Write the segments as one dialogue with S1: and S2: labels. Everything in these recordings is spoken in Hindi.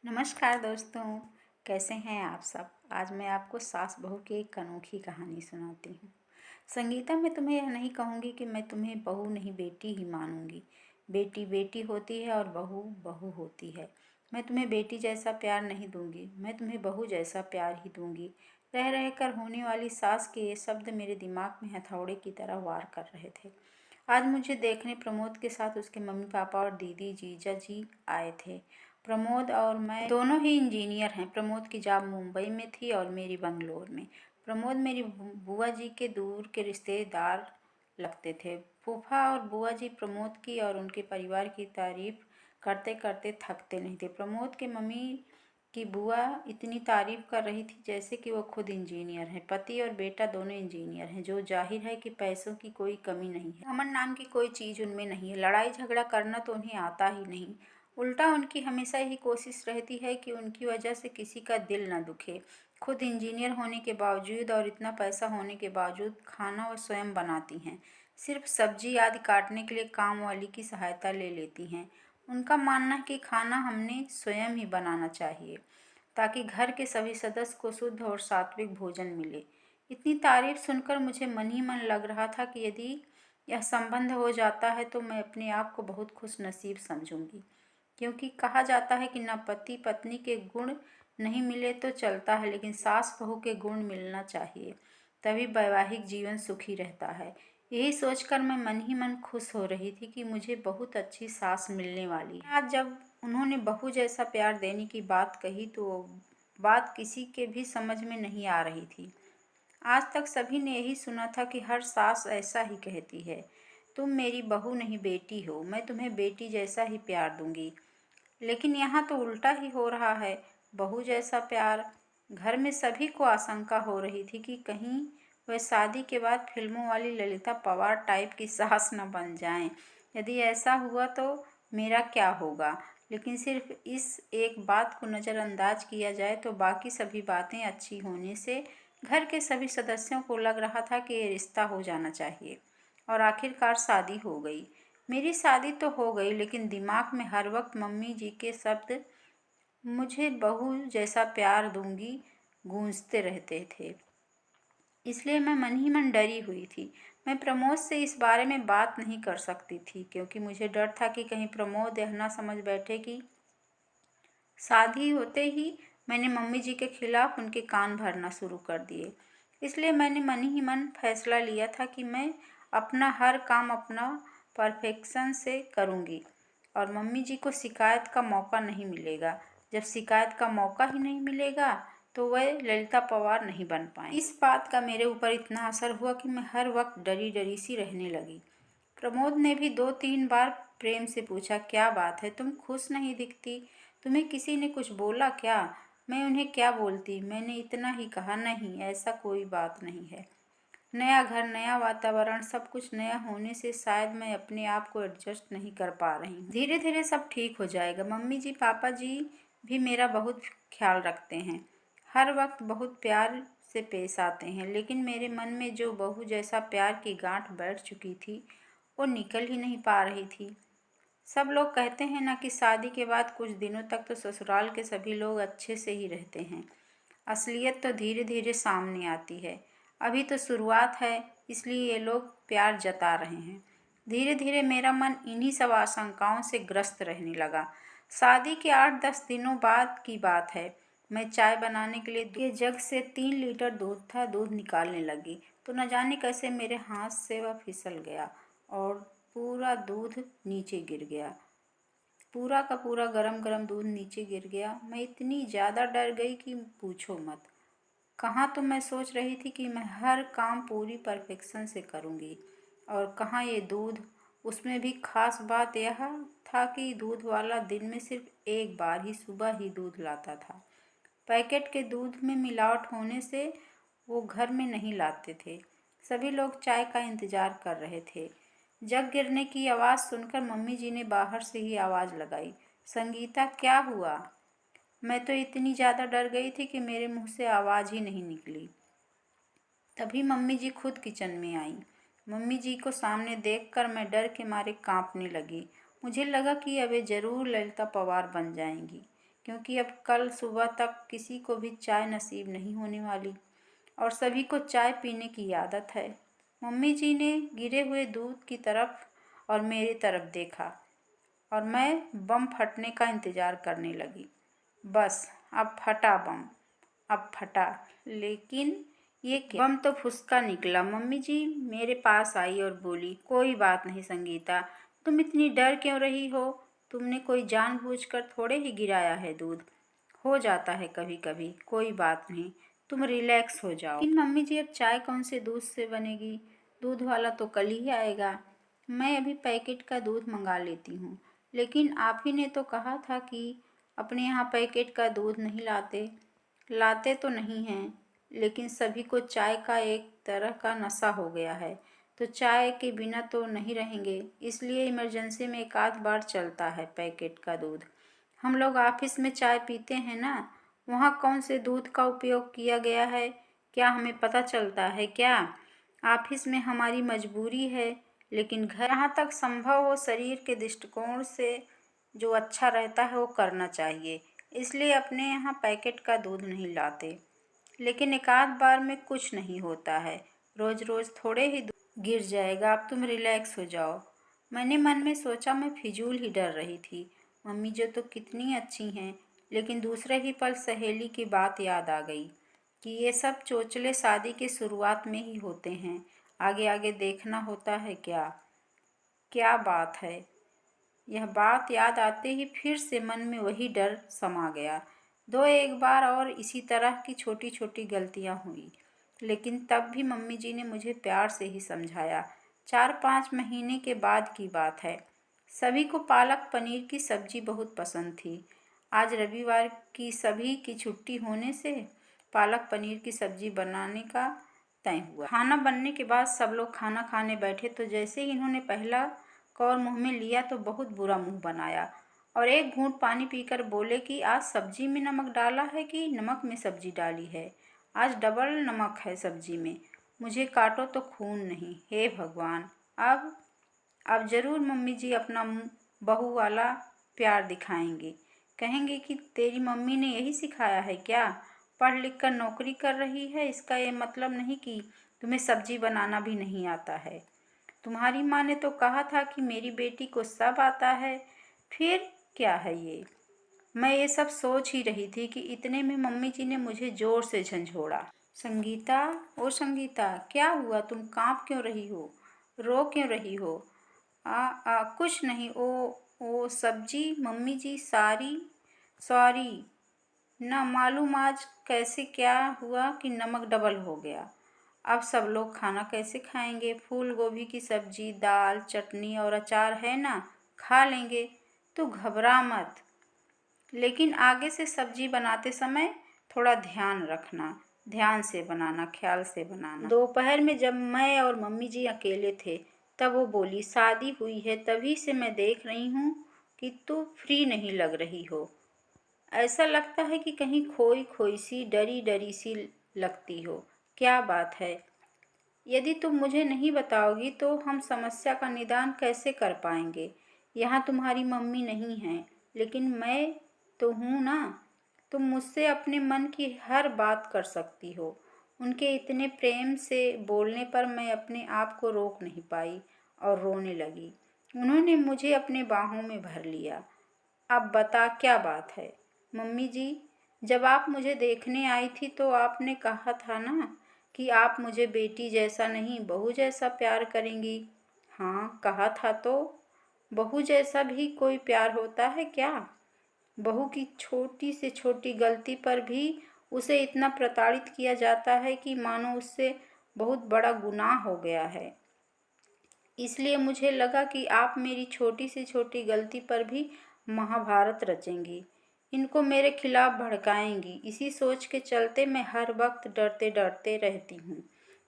S1: नमस्कार दोस्तों। कैसे हैं आप सब। आज मैं आपको सास बहू की एक अनोखी कहानी सुनाती हूँ। संगीता, मैं तुम्हें यह नहीं कहूँगी कि मैं तुम्हें बहू नहीं बेटी ही मानूंगी। बेटी बेटी होती है और बहू बहू होती है। मैं तुम्हें बेटी जैसा प्यार नहीं दूंगी, मैं तुम्हें बहू जैसा प्यार ही दूंगी। रह रह कर होने वाली सास के ये शब्द मेरे दिमाग में हथौड़े की तरह वार कर रहे थे। आज मुझे देखने प्रमोद के साथ उसके मम्मी पापा और दीदी जीजा जी आए थे। प्रमोद और मैं दोनों ही इंजीनियर हैं। प्रमोद की जॉब मुंबई में थी और मेरी बंगलोर में। प्रमोद मेरी बुआ जी के दूर के रिश्तेदार लगते थे। फूफा और बुआ जी प्रमोद की और उनके परिवार की तारीफ करते करते थकते नहीं थे। प्रमोद के मम्मी की बुआ इतनी तारीफ कर रही थी जैसे कि वो खुद इंजीनियर हैं। पति और बेटा दोनों इंजीनियर हैं, जो जाहिर है कि पैसों की कोई कमी नहीं है। घमंड नाम की कोई चीज़ उनमें नहीं है। लड़ाई झगड़ा करना तो उन्हें आता ही नहीं। उल्टा उनकी हमेशा यही कोशिश रहती है कि उनकी वजह से किसी का दिल न दुखे। खुद इंजीनियर होने के बावजूद और इतना पैसा होने के बावजूद खाना वो स्वयं बनाती हैं। सिर्फ सब्जी आदि काटने के लिए काम वाली की सहायता ले लेती हैं। उनका मानना है कि खाना हमने स्वयं ही बनाना चाहिए ताकि घर के सभी सदस्य को शुद्ध और सात्विक भोजन मिले। इतनी तारीफ सुनकर मुझे मन ही मन लग रहा था कि यदि यह संबंध हो जाता है तो मैं अपने आप को बहुत खुश नसीब समझूंगी। क्योंकि कहा जाता है कि न पति पत्नी के गुण नहीं मिले तो चलता है, लेकिन सास बहू के गुण मिलना चाहिए, तभी वैवाहिक जीवन सुखी रहता है। यही सोचकर मैं मन ही मन खुश हो रही थी कि मुझे बहुत अच्छी सास मिलने वाली है। आज जब उन्होंने बहू जैसा प्यार देने की बात कही तो वो बात किसी के भी समझ में नहीं आ रही थी। आज तक सभी ने यही सुना था कि हर सास ऐसा ही कहती है, तुम मेरी बहू नहीं बेटी हो, मैं तुम्हें बेटी जैसा ही प्यार दूंगी। लेकिन यहाँ तो उल्टा ही हो रहा है। बहू जैसा प्यार। घर में सभी को आशंका हो रही थी कि कहीं वह शादी के बाद फिल्मों वाली ललिता पवार टाइप की सास न बन जाएं। यदि ऐसा हुआ तो मेरा क्या होगा। लेकिन सिर्फ इस एक बात को नज़रअंदाज किया जाए तो बाकी सभी बातें अच्छी होने से घर के सभी सदस्यों को लग रहा था कि ये रिश्ता हो जाना चाहिए। और आखिरकार शादी हो गई। मेरी शादी तो हो गई, लेकिन दिमाग में हर वक्त मम्मी जी के शब्द मुझे बहू जैसा प्यार दूंगी गूंजते रहते थे। इसलिए मैं मन ही मन डरी हुई थी। मैं प्रमोद से इस बारे में बात नहीं कर सकती थी, क्योंकि मुझे डर था कि कहीं प्रमोद यह ना समझ बैठे कि शादी होते ही मैंने मम्मी जी के खिलाफ उनके कान भरना शुरू कर दिए। इसलिए मैंने मन ही मन फैसला लिया था कि मैं अपना हर काम अपना परफेक्शन से करूँगी और मम्मी जी को शिकायत का मौका नहीं मिलेगा। जब शिकायत का मौका ही नहीं मिलेगा तो वह ललिता पवार नहीं बन पाए। इस बात का मेरे ऊपर इतना असर हुआ कि मैं हर वक्त डरी डरी सी रहने लगी। प्रमोद ने भी 2-3 बार प्रेम से पूछा, क्या बात है, तुम खुश नहीं दिखती, तुम्हें किसी ने कुछ बोला क्या। मैं उन्हें क्या बोलती, मैंने इतना ही कहा, नहीं ऐसा कोई बात नहीं है। नया घर, नया वातावरण, सब कुछ नया होने से शायद मैं अपने आप को एडजस्ट नहीं कर पा रही हूँ। धीरे धीरे सब ठीक हो जाएगा। मम्मी जी पापा जी भी मेरा बहुत ख्याल रखते हैं, हर वक्त बहुत प्यार से पेश आते हैं। लेकिन मेरे मन में जो बहू जैसा प्यार की गांठ बैठ चुकी थी वो निकल ही नहीं पा रही थी। सब लोग कहते हैं ना कि शादी के बाद कुछ दिनों तक तो ससुराल के सभी लोग अच्छे से ही रहते हैं। असलियत तो धीरे धीरे सामने आती है। अभी तो शुरुआत है, इसलिए ये लोग प्यार जता रहे हैं। धीरे धीरे मेरा मन इन्हीं सब आशंकाओं से ग्रस्त रहने लगा। शादी के 8-10 दिनों बाद की बात है। मैं चाय बनाने के लिए जग से 3 लीटर दूध था, दूध निकालने लगी तो न जाने कैसे मेरे हाथ से वह फिसल गया और पूरा दूध नीचे गिर गया। पूरा का पूरा गरम गरम दूध नीचे गिर गया। मैं इतनी ज़्यादा डर गई कि पूछो मत। कहाँ तो मैं सोच रही थी कि मैं हर काम पूरी परफेक्शन से करूँगी, और कहाँ ये दूध। उसमें भी खास बात यह था कि दूध वाला दिन में सिर्फ एक बार ही सुबह ही दूध लाता था। पैकेट के दूध में मिलावट होने से वो घर में नहीं लाते थे। सभी लोग चाय का इंतज़ार कर रहे थे। जग गिरने की आवाज़ सुनकर मम्मी जी ने बाहर से ही आवाज़ लगाई, संगीता क्या हुआ। मैं तो इतनी ज़्यादा डर गई थी कि मेरे मुंह से आवाज़ ही नहीं निकली। तभी मम्मी जी खुद किचन में आई। मम्मी जी को सामने देखकर मैं डर के मारे कांपने लगी। मुझे लगा कि अब ये ज़रूर ललिता पवार बन जाएंगी। क्योंकि अब कल सुबह तक किसी को भी चाय नसीब नहीं होने वाली और सभी को चाय पीने की आदत है। मम्मी जी ने गिरे हुए दूध की तरफ और मेरी तरफ देखा और मैं बम फटने का इंतज़ार करने लगी। बस अब फटा बम, अब फटा। लेकिन ये क्या? बम तो फुसका निकला। मम्मी जी मेरे पास आई और बोली, कोई बात नहीं संगीता, तुम इतनी डर क्यों रही हो? तुमने कोई जानबूझकर थोड़े ही गिराया है दूध, हो जाता है कभी कभी, कोई बात नहीं, तुम रिलैक्स हो जाओ। लेकिन मम्मी जी अब चाय कौन से दूध से बनेगी? दूध वाला तो कल ही आएगा। मैं अभी पैकेट का दूध मंगा लेती हूँ। लेकिन आप ही ने तो कहा था कि अपने यहाँ पैकेट का दूध नहीं लाते। लाते तो नहीं हैं, लेकिन सभी को चाय का एक तरह का नशा हो गया है, तो चाय के बिना तो नहीं रहेंगे, इसलिए इमरजेंसी में एक आध बार चलता है पैकेट का दूध। हम लोग ऑफिस में चाय पीते हैं ना, वहाँ कौन से दूध का उपयोग किया गया है क्या हमें पता चलता है क्या? ऑफिस में हमारी मजबूरी है, लेकिन घर जहाँ तक संभव हो शरीर के दृष्टिकोण से जो अच्छा रहता है वो करना चाहिए, इसलिए अपने यहाँ पैकेट का दूध नहीं लाते। लेकिन एक आध बार में कुछ नहीं होता है, रोज रोज थोड़े ही दूध गिर जाएगा। अब तुम रिलैक्स हो जाओ। मैंने मन में सोचा, मैं फिजूल ही डर रही थी। मम्मी जो तो कितनी अच्छी हैं, लेकिन दूसरे ही पल सहेली की बात याद आ गई कि ये सब चोचले शादी के शुरुआत में ही होते हैं, आगे आगे देखना होता है क्या? क्या बात है? यह बात याद आते ही फिर से मन में वही डर समा गया। दो एक बार और इसी तरह की छोटी छोटी गलतियां हुई, लेकिन तब भी मम्मी जी ने मुझे प्यार से ही समझाया। 4-5 महीने के बाद की बात है। सभी को पालक पनीर की सब्जी बहुत पसंद थी। आज रविवार की सभी की छुट्टी होने से पालक पनीर की सब्जी बनाने का तय हुआ। खाना बनने के बाद सब लोग खाना खाने बैठे तो जैसे ही इन्होंने पहला कौर मुंह में लिया तो बहुत बुरा मुंह बनाया और एक घूंट पानी पीकर बोले कि आज सब्जी में नमक डाला है कि नमक में सब्जी डाली है? आज डबल नमक है सब्जी में। मुझे काटो तो खून नहीं, हे भगवान। अब जरूर मम्मी जी अपना बहू वाला प्यार दिखाएंगे। कहेंगे कि तेरी मम्मी ने यही सिखाया है क्या? पढ़ लिख कर नौकरी कर रही है, इसका ये मतलब नहीं कि तुम्हें सब्जी बनाना भी नहीं आता है। तुम्हारी माँ ने तो कहा था कि मेरी बेटी को सब आता है, फिर क्या है ये? मैं ये सब सोच ही रही थी कि इतने में मम्मी जी ने मुझे जोर से झंझोड़ा। संगीता, ओ संगीता, क्या हुआ? तुम कांप क्यों रही हो? रो क्यों रही हो? कुछ नहीं। ओ सब्जी मम्मी जी, सॉरी। ना मालूम आज कैसे क्या हुआ कि नमक डबल हो गया। अब सब लोग खाना कैसे खाएंगे? फूल गोभी की सब्जी, दाल, चटनी और अचार है ना, खा लेंगे। तू घबरा मत, लेकिन आगे से सब्जी बनाते समय थोड़ा ध्यान रखना, ध्यान से बनाना, ख्याल से बनाना। दोपहर में जब मैं और मम्मी जी अकेले थे तब वो बोली, शादी हुई है तभी से मैं देख रही हूँ कि तू फ्री नहीं लग रही हो। ऐसा लगता है कि कहीं खोई खोई सी, डरी डरी सी लगती हो। क्या बात है? यदि तुम मुझे नहीं बताओगी तो हम समस्या का निदान कैसे कर पाएंगे? यहाँ तुम्हारी मम्मी नहीं है, लेकिन मैं तो हूँ ना। तुम मुझसे अपने मन की हर बात कर सकती हो। उनके इतने प्रेम से बोलने पर मैं अपने आप को रोक नहीं पाई और रोने लगी। उन्होंने मुझे अपने बाहों में भर लिया। अब बता क्या बात है? मम्मी जी, जब आप मुझे देखने आई थी तो आपने कहा था ना कि आप मुझे बेटी जैसा नहीं बहू जैसा प्यार करेंगी। हाँ, कहा था तो। बहू जैसा भी कोई प्यार होता है क्या? बहू की छोटी से छोटी गलती पर भी उसे इतना प्रताड़ित किया जाता है कि मानो उससे बहुत बड़ा गुनाह हो गया है। इसलिए मुझे लगा कि आप मेरी छोटी से छोटी गलती पर भी महाभारत रचेंगी, इनको मेरे खिलाफ भड़काएंगी। इसी सोच के चलते मैं हर वक्त डरते डरते रहती हूँ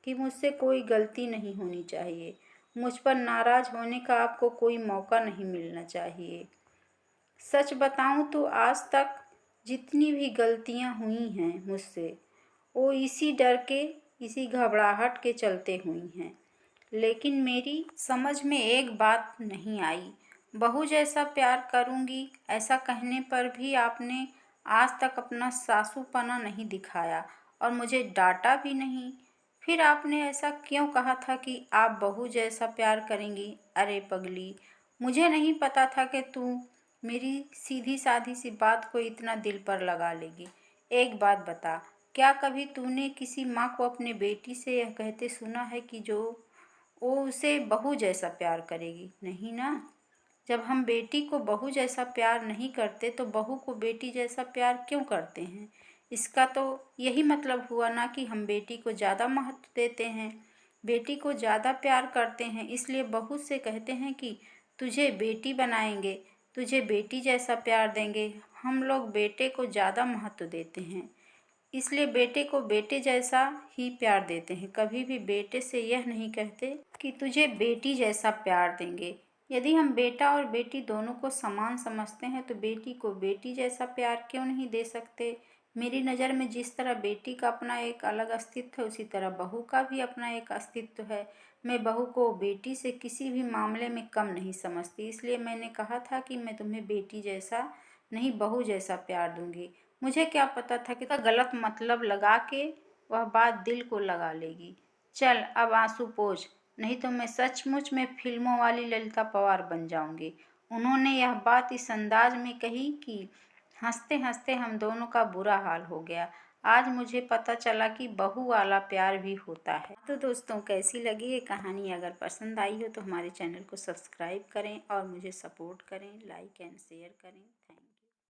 S1: कि मुझसे कोई गलती नहीं होनी चाहिए। मुझ पर नाराज होने का आपको कोई मौका नहीं मिलना चाहिए। सच बताऊँ तो आज तक जितनी भी गलतियाँ हुई हैं मुझसे, वो इसी डर के, इसी घबराहट के चलते हुई हैं। लेकिन मेरी समझ में एक बात नहीं आई। बहू जैसा प्यार करूंगी ऐसा कहने पर भी आपने आज तक अपना सासूपना नहीं दिखाया और मुझे डांटा भी नहीं। फिर आपने ऐसा क्यों कहा था कि आप बहू जैसा प्यार करेंगी? अरे पगली, मुझे नहीं पता था कि तू मेरी सीधी सादी सी बात को इतना दिल पर लगा लेगी। एक बात बता, क्या कभी तूने किसी माँ को अपने बेटी से यह कहते सुना है कि जो वो उसे बहू जैसा प्यार करेगी? नहीं ना। जब हम बेटी को बहू जैसा प्यार नहीं करते तो बहू को बेटी जैसा प्यार क्यों करते हैं? इसका तो यही मतलब हुआ ना कि हम बेटी को ज़्यादा महत्व देते हैं, बेटी को ज़्यादा प्यार करते हैं, इसलिए बहू से कहते हैं कि तुझे बेटी बनाएंगे, तुझे बेटी जैसा प्यार देंगे। हम लोग बेटे को ज़्यादा महत्व देते हैं, इसलिए बेटे को बेटे जैसा ही प्यार देते हैं। कभी भी बेटे से यह नहीं कहते कि तुझे बेटी जैसा प्यार देंगे। यदि हम बेटा और बेटी दोनों को समान समझते हैं तो बेटी को बेटी जैसा प्यार क्यों नहीं दे सकते? मेरी नज़र में जिस तरह बेटी का अपना एक अलग अस्तित्व है, उसी तरह बहू का भी अपना एक अस्तित्व है। मैं बहू को बेटी से किसी भी मामले में कम नहीं समझती, इसलिए मैंने कहा था कि मैं तुम्हें बेटी जैसा नहीं बहू जैसा प्यार दूंगी। मुझे क्या पता था कि गलत मतलब लगा के वह बात दिल को लगा लेगी। चल अब आंसू पोंछ, नहीं तो मैं सचमुच में फिल्मों वाली ललिता पवार बन जाऊंगी। उन्होंने यह बात इस अंदाज में कही कि हंसते हंसते हम दोनों का बुरा हाल हो गया। आज मुझे पता चला कि बहू वाला प्यार भी होता है। तो दोस्तों, कैसी लगी ये कहानी? अगर पसंद आई हो तो हमारे चैनल को सब्सक्राइब करें और मुझे सपोर्ट करें, लाइक एंड शेयर करें।